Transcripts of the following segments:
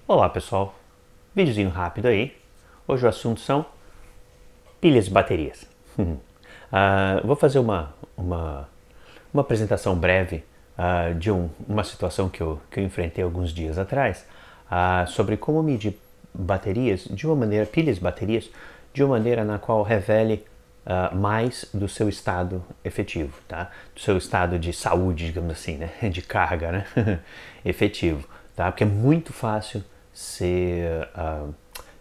Olá pessoal, videozinho rápido aí. Hoje o assunto são pilhas e baterias. Vou fazer uma apresentação breve de uma situação que eu enfrentei alguns dias atrás sobre como medir baterias de uma maneira, pilhas e baterias, de uma maneira na qual revele mais do seu estado efetivo, tá? Do seu estado de saúde, digamos assim, né? De carga, né? Efetivo, tá? Porque é muito fácil ser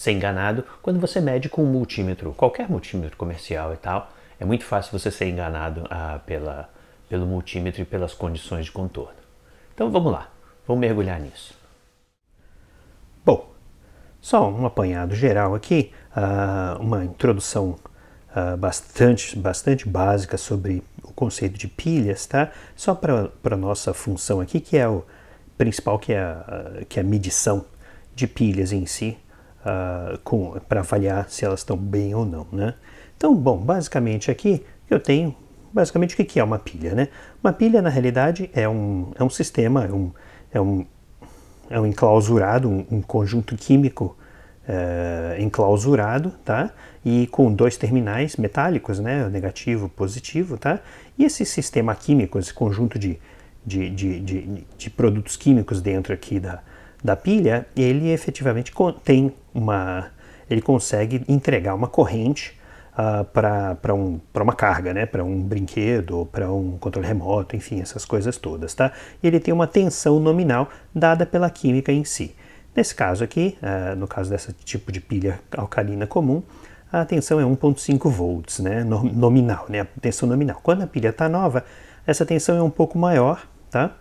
enganado quando você mede com um multímetro, qualquer multímetro comercial e tal. É muito fácil você ser enganado pelo multímetro e pelas condições de contorno. Então vamos lá, vamos mergulhar nisso. Bom, só um apanhado geral aqui, uma introdução bastante básica sobre o conceito de pilhas, tá? Só para a nossa função aqui, que é o principal, que é a medição de pilhas em si, para avaliar se elas estão bem ou não, né? Então, bom, basicamente aqui eu tenho, basicamente o que é uma pilha, né? Uma pilha, na realidade, é um sistema, é um enclausurado, um conjunto químico enclausurado, tá? E com dois terminais metálicos, né? Negativo, positivo, tá? E esse sistema químico, esse conjunto de produtos químicos dentro aqui da pilha, ele efetivamente ele consegue entregar uma corrente para uma carga, né? Para um brinquedo, ou para um controle remoto, enfim, essas coisas todas, tá? E ele tem uma tensão nominal dada pela química em si. Nesse caso aqui, no caso desse tipo de pilha alcalina comum, a tensão é 1,5 volts, né? Nominal, né? A tensão nominal. Quando a pilha está nova, essa tensão é um pouco maior, tá?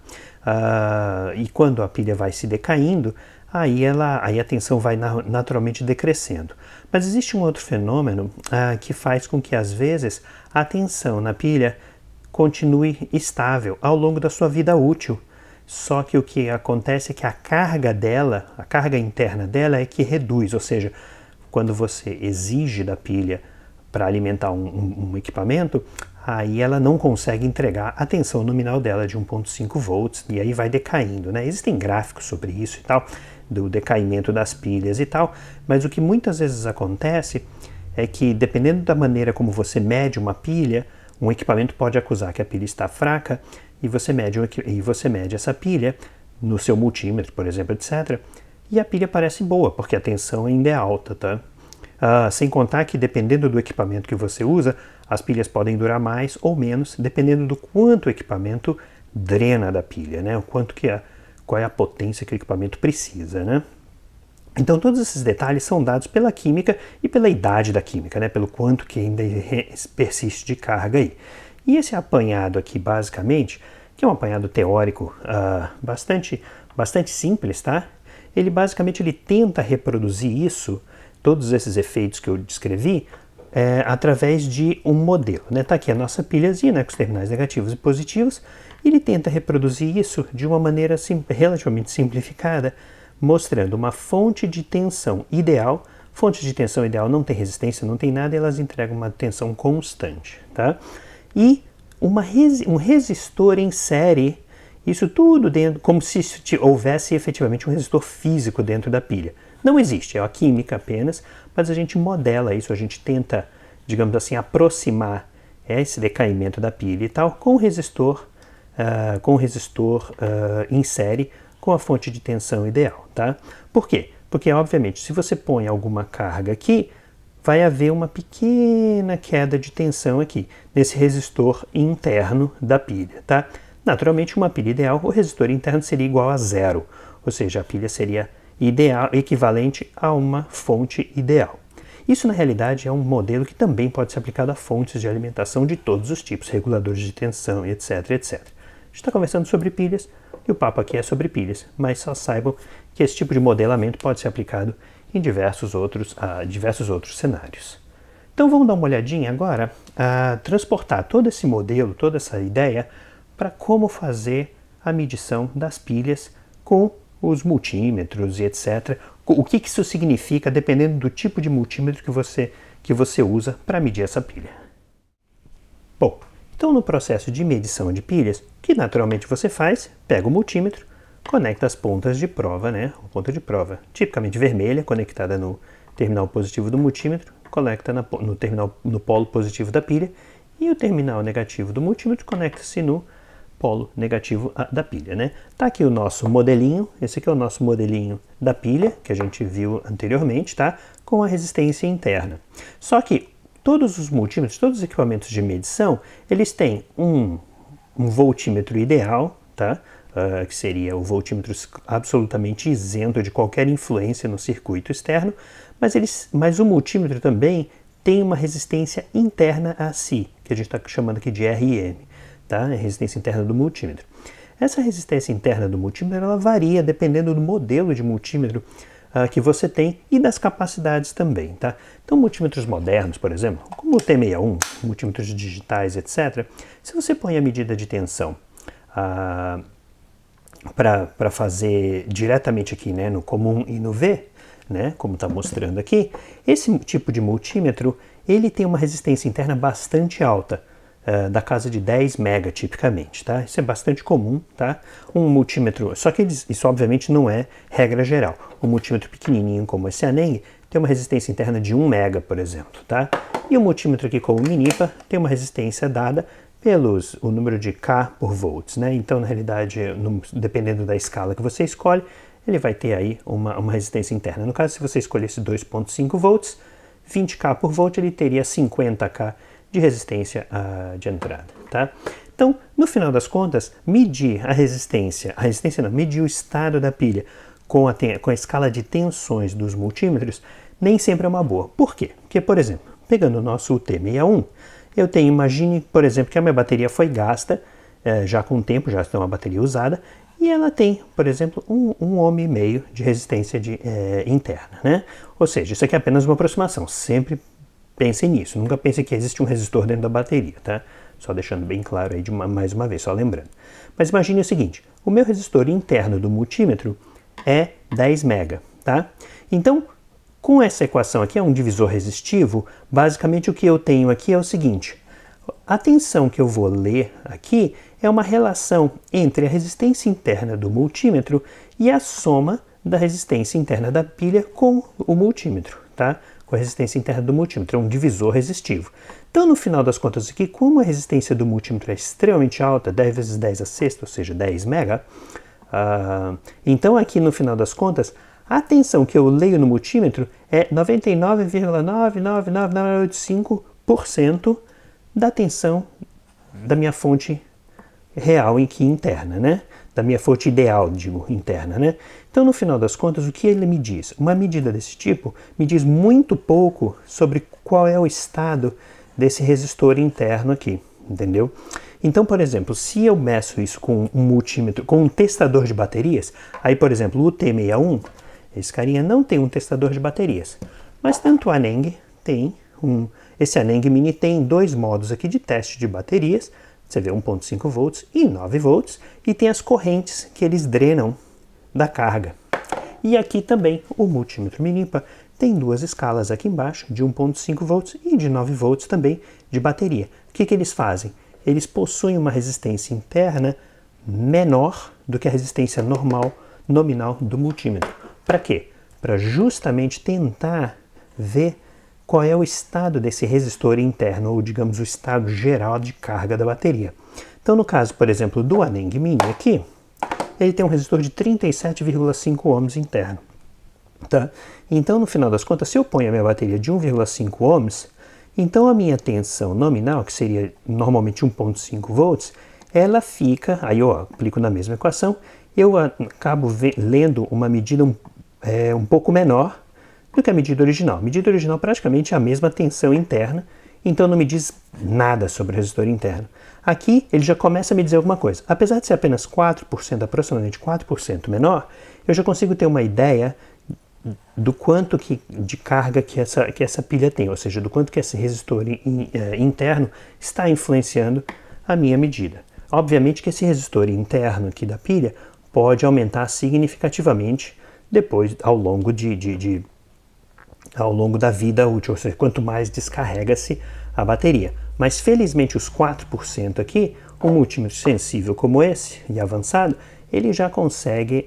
E quando a pilha vai se decaindo, aí a tensão vai naturalmente decrescendo. Mas existe um outro fenômeno que faz com que, às vezes, a tensão na pilha continue estável ao longo da sua vida útil. Só que o que acontece é que a carga interna dela é que reduz, ou seja, quando você exige da pilha para alimentar um equipamento, aí ela não consegue entregar a tensão nominal dela de 1,5 volts e aí vai decaindo, né? Existem gráficos sobre isso e tal, do decaimento das pilhas e tal, mas o que muitas vezes acontece é que, dependendo da maneira como você mede uma pilha, um equipamento pode acusar que a pilha está fraca e você mede essa pilha no seu multímetro, por exemplo, etc. E a pilha parece boa, porque a tensão ainda é alta, tá? Sem contar que, dependendo do equipamento que você usa, as pilhas podem durar mais ou menos, dependendo do quanto o equipamento drena da pilha, né? Qual é a potência que o equipamento precisa, né? Então, todos esses detalhes são dados pela química e pela idade da química, né? Pelo quanto que ainda persiste de carga aí. E esse apanhado aqui, basicamente, que é um apanhado teórico bastante simples, tá? Ele basicamente tenta reproduzir isso, todos esses efeitos que eu descrevi, através de um modelo, né? Tá aqui a nossa pilhazinha, né, com os terminais negativos e positivos, e ele tenta reproduzir isso de uma maneira relativamente simplificada, mostrando uma fonte de tensão ideal. Fontes de tensão ideal não tem resistência, não tem nada, e elas entregam uma tensão constante, tá? E um resistor em série, isso tudo dentro, como se houvesse efetivamente um resistor físico dentro da pilha. Não existe, é a química apenas, mas a gente modela isso, a gente tenta, digamos assim, aproximar esse decaimento da pilha e tal com o resistor em série com a fonte de tensão ideal, tá? Por quê? Porque, obviamente, se você põe alguma carga aqui, vai haver uma pequena queda de tensão aqui, nesse resistor interno da pilha, tá? Naturalmente, uma pilha ideal, o resistor interno seria igual a zero, ou seja, a pilha seria ideal, equivalente a uma fonte ideal. Isso, na realidade, é um modelo que também pode ser aplicado a fontes de alimentação de todos os tipos, reguladores de tensão, etc, etc. A gente está conversando sobre pilhas, e o papo aqui é sobre pilhas, mas só saibam que esse tipo de modelamento pode ser aplicado em diversos outros cenários. Então vamos dar uma olhadinha agora a transportar todo esse modelo, toda essa ideia, para como fazer a medição das pilhas com os multímetros e etc. O que isso significa dependendo do tipo de multímetro que você usa para medir essa pilha. Bom, então no processo de medição de pilhas, o que naturalmente você faz? Pega o multímetro, conecta as pontas de prova, né? A ponta de prova tipicamente vermelha, conectada no terminal positivo do multímetro, conecta no polo positivo da pilha, e o terminal negativo do multímetro conecta-se no polo negativo da pilha, né? Tá aqui o nosso modelinho, esse aqui é o nosso modelinho da pilha, que a gente viu anteriormente, tá? Com a resistência interna. Só que todos os multímetros, todos os equipamentos de medição, eles têm um voltímetro ideal, tá? Que seria o voltímetro absolutamente isento de qualquer influência no circuito externo, mas o multímetro também tem uma resistência interna a si, que a gente está chamando aqui de RM, tá? É a resistência interna do multímetro. Essa resistência interna do multímetro ela varia dependendo do modelo de multímetro que você tem e das capacidades também, tá? Então, multímetros modernos, por exemplo, como o T61, multímetros digitais, etc., se você põe a medida de tensão para fazer diretamente aqui, né, no comum e no V, né, como está mostrando aqui, esse tipo de multímetro ele tem uma resistência interna bastante alta, da casa de 10 mega tipicamente, tá? Isso é bastante comum, tá? Um multímetro, só que isso obviamente não é regra geral. Um multímetro pequenininho como esse Aneng tem uma resistência interna de 1 mega, por exemplo, tá? E o multímetro aqui como o Minipa tem uma resistência dada o número de K por volts, né? Então, na realidade, dependendo da escala que você escolhe, ele vai ter aí uma resistência interna. No caso, se você escolhesse 2.5 volts, 20K por volt, ele teria 50K de resistência de entrada, tá? Então, no final das contas, medir medir o estado da pilha com a escala de tensões dos multímetros nem sempre é uma boa. Por quê? Porque, por exemplo, pegando o nosso UT61, imagine, por exemplo, que a minha bateria foi gasta já com o tempo, já está uma bateria usada, e ela tem, por exemplo, 1 ohm e meio de resistência interna, né? Ou seja, isso aqui é apenas uma aproximação, sempre pense nisso, nunca pense que existe um resistor dentro da bateria, tá? Só deixando bem claro aí mais uma vez, só lembrando. Mas imagine o seguinte, o meu resistor interno do multímetro é 10 mega, tá? Então, com essa equação aqui, é um divisor resistivo, basicamente o que eu tenho aqui é o seguinte, a tensão que eu vou ler aqui é uma relação entre a resistência interna do multímetro e a soma da resistência interna da pilha com o multímetro, tá? Com a resistência interna do multímetro, é um divisor resistivo. Então, no final das contas aqui, como a resistência do multímetro é extremamente alta, 10 vezes 10 a sexta, ou seja, 10 mega, então aqui no final das contas, a tensão que eu leio no multímetro é 99,99985% da tensão da minha fonte real interna, né? Da minha fonte ideal, digo, interna, né? Então, no final das contas, o que ele me diz? Uma medida desse tipo me diz muito pouco sobre qual é o estado desse resistor interno aqui, entendeu? Então, por exemplo, se eu meço isso com um multímetro, com um testador de baterias, aí, por exemplo, o T61, esse carinha não tem um testador de baterias, mas tanto o Aneng tem esse Aneng Mini tem 2 modos aqui de teste de baterias, você vê 1.5 volts e 9 volts, e tem as correntes que eles drenam da carga. E aqui também o multímetro Minipa tem 2 escalas aqui embaixo, de 1.5 volts e de 9 volts também de bateria. O que eles fazem? Eles possuem uma resistência interna menor do que a resistência nominal do multímetro. Para quê? Para justamente tentar ver qual é o estado desse resistor interno, ou digamos o estado geral de carga da bateria. Então, no caso, por exemplo, do Aneng Mini aqui, ele tem um resistor de 37,5 ohms interno. Tá? Então, no final das contas, se eu ponho a minha bateria de 1,5 ohms, então a minha tensão nominal, que seria normalmente 1,5 volts, ela fica, aí eu aplico na mesma equação, eu acabo lendo uma medida um pouco menor do que a medida original. A medida original praticamente é a mesma tensão interna, então não me diz nada sobre o resistor interno. Aqui ele já começa a me dizer alguma coisa. Apesar de ser apenas 4%, aproximadamente 4% menor, eu já consigo ter uma ideia do quanto de carga que essa pilha tem, ou seja, do quanto que esse resistor interno está influenciando a minha medida. Obviamente que esse resistor interno aqui da pilha pode aumentar significativamente depois, ao longo da vida útil, ou seja, quanto mais descarrega-se a bateria. Mas felizmente os 4% aqui, um multímetro sensível como esse e avançado, ele já consegue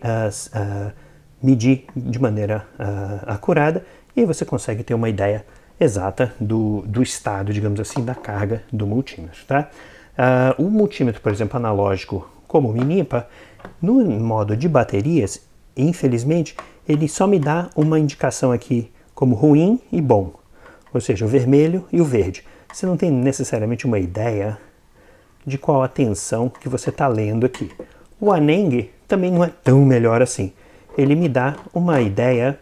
medir de maneira acurada e aí você consegue ter uma ideia exata do estado, digamos assim, da carga do multímetro, tá? O multímetro, por exemplo, analógico como o Minipa, no modo de baterias, infelizmente, ele só me dá uma indicação aqui como ruim e bom, ou seja, o vermelho e o verde. Você não tem necessariamente uma ideia de qual a tensão que você está lendo aqui. O Aneng também não é tão melhor assim. Ele me dá uma ideia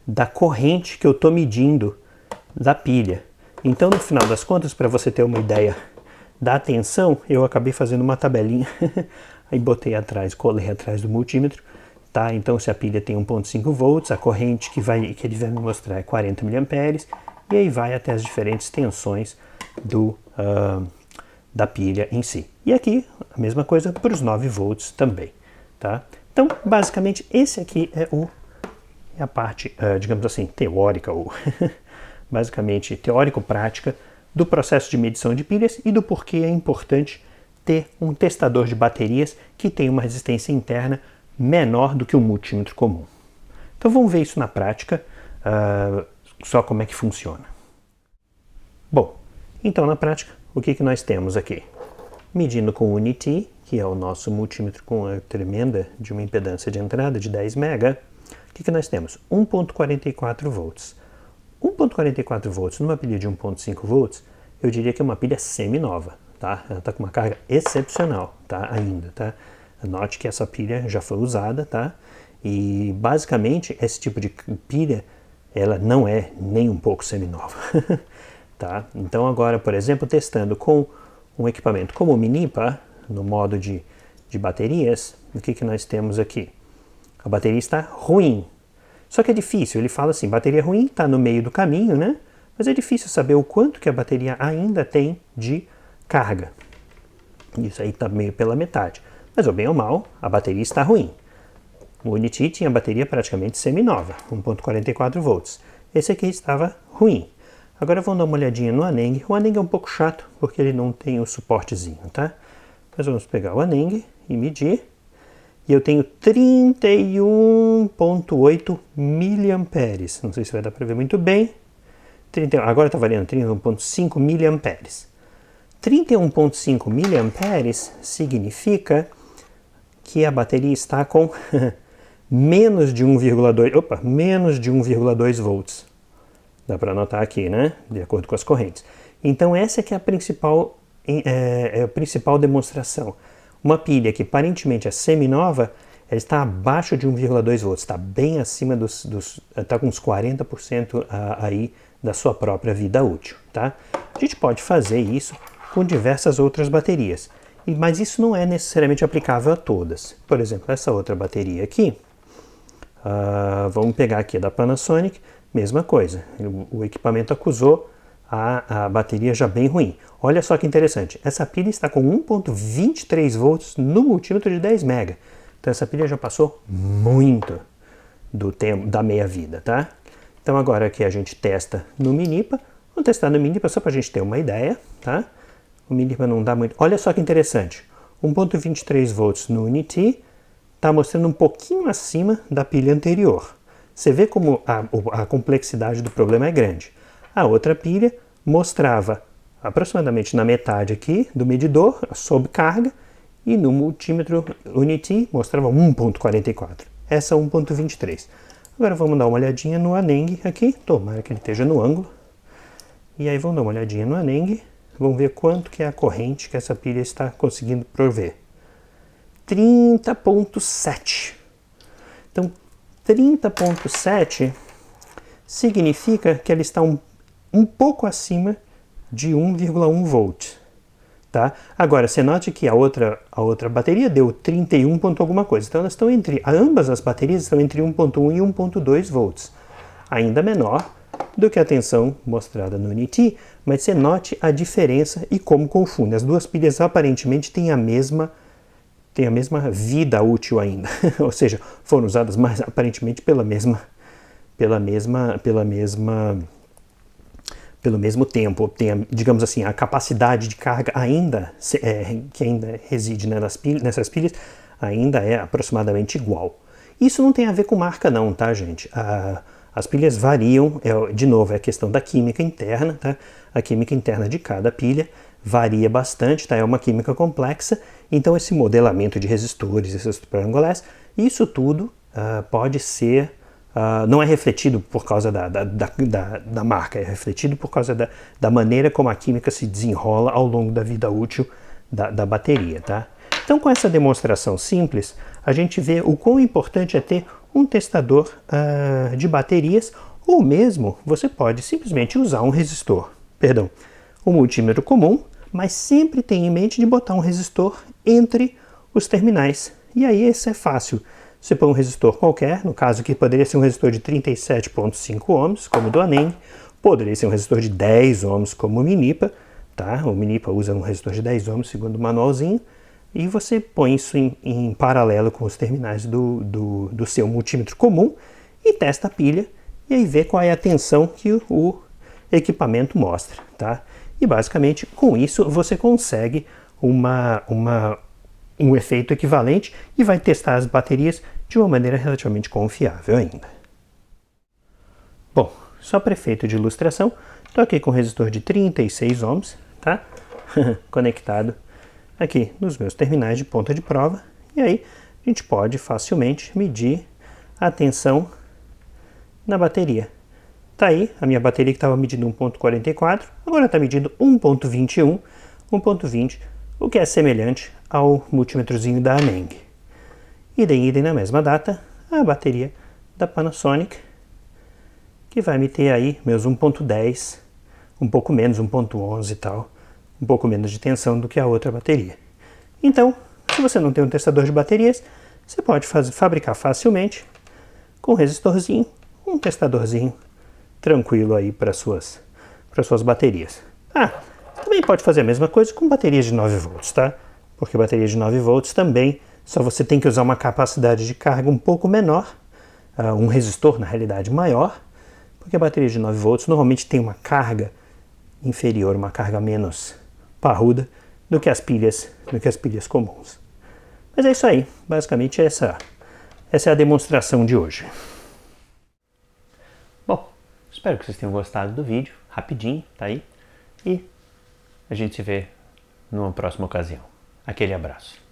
da corrente que eu estou medindo da pilha. Então, no final das contas, para você ter uma ideia da tensão, eu acabei fazendo uma tabelinha, aí botei atrás, colei atrás do multímetro, tá? Então, se a pilha tem 1.5 volts, a corrente que ele vai me mostrar é 40 mA, e aí vai até as diferentes tensões da pilha em si. E aqui, a mesma coisa para os 9 volts também, tá? Então, basicamente, esse aqui é a parte, digamos assim, teórica, ou basicamente teórico-prática do processo de medição de pilhas e do porquê é importante ter um testador de baterias que tem uma resistência interna menor do que o multímetro comum. Então vamos ver isso na prática, só como é que funciona. Bom, então na prática, o que nós temos aqui? Medindo com o Unity, que é o nosso multímetro com a tremenda de uma impedância de entrada de 10 mega, o que nós temos? 1.44 volts. 1.44 volts numa pilha de 1.5 volts, eu diria que é uma pilha semi-nova, tá? Ela está com uma carga excepcional, tá? Ainda, tá? Note que essa pilha já foi usada, tá? E basicamente esse tipo de pilha, ela não é nem um pouco semi-nova, tá? Então agora, por exemplo, testando com um equipamento como o Minipa, no modo de baterias, o que nós temos aqui? A bateria está ruim. Só que é difícil, ele fala assim, bateria ruim está no meio do caminho, né? Mas é difícil saber o quanto que a bateria ainda tem de carga. Isso aí está meio pela metade. Mas, ou bem ou mal, a bateria está ruim. O Unity tinha a bateria praticamente semi-nova, 1.44 volts. Esse aqui estava ruim. Agora vamos dar uma olhadinha no Aneng. O Aneng é um pouco chato, porque ele não tem o suportezinho, tá? Mas vamos pegar o Aneng e medir. E eu tenho 31.8 miliamperes. Não sei se vai dar para ver muito bem. Agora está valendo 31.5 miliamperes. 31.5 miliamperes significa que a bateria está com menos de 1,2 volts. Dá para anotar aqui, né? De acordo com as correntes. Então essa que é a principal demonstração. Uma pilha que aparentemente é semi-nova, ela está abaixo de 1,2 volts, está bem acima está com uns 40% aí da sua própria vida útil, tá? A gente pode fazer isso com diversas outras baterias, mas isso não é necessariamente aplicável a todas. Por exemplo, essa outra bateria aqui, vamos pegar aqui a da Panasonic, mesma coisa, o equipamento acusou a bateria já bem ruim. Olha só que interessante, essa pilha está com 1.23 volts no multímetro de 10 mega. Então essa pilha já passou muito do tempo da meia-vida, tá? Então agora aqui a gente testa no Minipa. Vamos testar no Minipa só para a gente ter uma ideia, tá? O Minipa não dá muito. Olha só que interessante, 1.23 volts no Unity está mostrando um pouquinho acima da pilha anterior. Você vê como a complexidade do problema é grande. A outra pilha mostrava aproximadamente na metade aqui do medidor, sob carga, e no multímetro Unity mostrava 1.44. Essa 1.23. Agora vamos dar uma olhadinha no Aneng aqui, tomara que ele esteja no ângulo. E aí vamos dar uma olhadinha no Aneng, vamos ver quanto que é a corrente que essa pilha está conseguindo prover. 30.7. Então, 30.7 significa que ela está um pouco acima de 1,1 volt, tá? Agora, você note que a outra bateria deu 31 ponto alguma coisa, então elas estão ambas as baterias estão entre 1,1 e 1,2 volts, ainda menor do que a tensão mostrada no Unity, mas você note a diferença e como confunde. As duas pilhas aparentemente têm a mesma vida útil ainda, ou seja, foram usadas mais aparentemente pelo mesmo tempo, tem, digamos assim, a capacidade de carga que ainda reside, né, nessas pilhas, ainda é aproximadamente igual. Isso não tem a ver com marca não, tá, gente? As pilhas variam, de novo, é a questão da química interna, tá? A química interna de cada pilha varia bastante, tá? É uma química complexa, então esse modelamento de resistores, esses triangulares, isso tudo pode ser, não é refletido por causa da marca, é refletido por causa da maneira como a química se desenrola ao longo da vida útil da bateria, tá? Então, com essa demonstração simples, a gente vê o quão importante é ter um testador de baterias, ou mesmo você pode simplesmente usar um multímetro comum, mas sempre tenha em mente de botar um resistor entre os terminais. E aí isso é fácil. Você põe um resistor qualquer, no caso aqui poderia ser um resistor de 37,5 ohms, como o do Aneng, poderia ser um resistor de 10 ohms, como o Minipa, tá? O Minipa usa um resistor de 10 ohms, segundo o manualzinho, e você põe isso em paralelo com os terminais do seu multímetro comum e testa a pilha, e aí vê qual é a tensão que o equipamento mostra, tá? E basicamente com isso você consegue um efeito equivalente e vai testar as baterias de uma maneira relativamente confiável ainda. Bom, só para efeito de ilustração, estou aqui com um resistor de 36 ohms, tá? Conectado aqui nos meus terminais de ponta de prova, e aí a gente pode facilmente medir a tensão na bateria. Tá aí a minha bateria que estava medindo 1.44, agora está medindo 1.21, 1.20, o que é semelhante ao multímetrozinho da Aneng. Idem na mesma data, a bateria da Panasonic, que vai me ter aí meus 1.10, um pouco menos, 1.11 e tal, um pouco menos de tensão do que a outra bateria. Então, se você não tem um testador de baterias, você pode fabricar facilmente com um resistorzinho, um testadorzinho tranquilo aí para suas baterias. Também pode fazer a mesma coisa com baterias de 9 volts, tá? Porque baterias de 9 volts também, só você tem que usar uma capacidade de carga um pouco menor, um resistor na realidade maior, porque a bateria de 9 volts normalmente tem uma carga inferior, uma carga menos parruda do que as pilhas comuns. Mas é isso aí, basicamente essa é a demonstração de hoje. Bom, espero que vocês tenham gostado do vídeo, rapidinho, tá aí, e a gente se vê numa próxima ocasião. Aquele abraço.